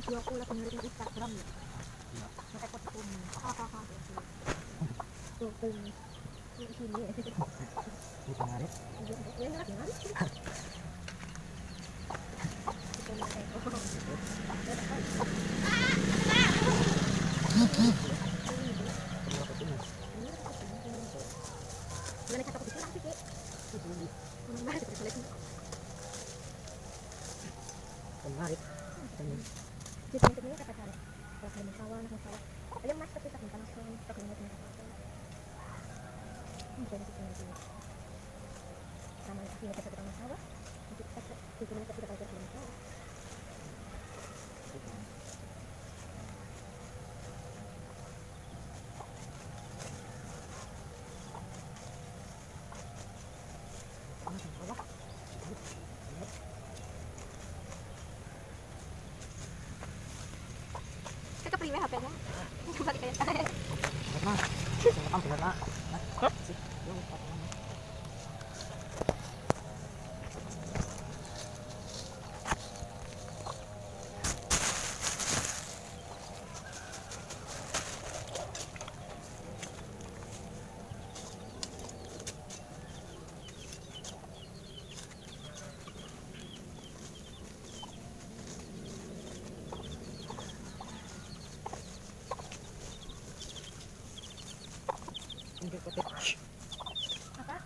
Yung ulat ng Instagram. Nakapot ako mo. Yung sili eh. Hindi pa narit. Yan na yan. Ito na tayo. Wala na kapag lang sige. Bakit ito ulit? Panarit. Dito niyo kapatid. Para kayo masawa na masawa. Alam mas kapit ako ng son, pagkalimot ng kapatid. Hindi na dito. Tama na kasi kapit ako ng masawa. Dito na kapit ako ng masawa. Kaka-prime HP niya. Balik kayo. Benar. Singkatan benar nak. Hindi ko touch. Apa?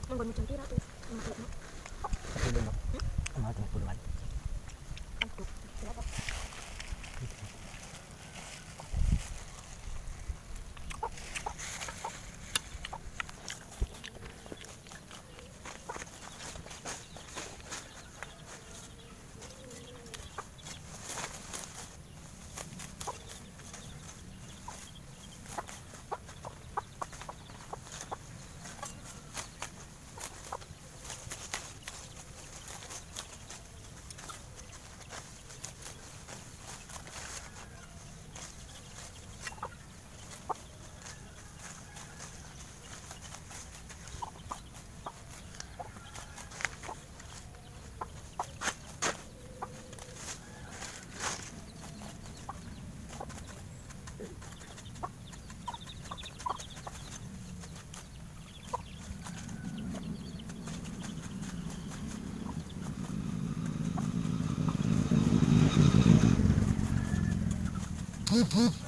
Ang ganda ng tira to. Ang makit mo. Patuloy mo. Ang ating puluhan. Ang tuk. Sila ba? Hup hup.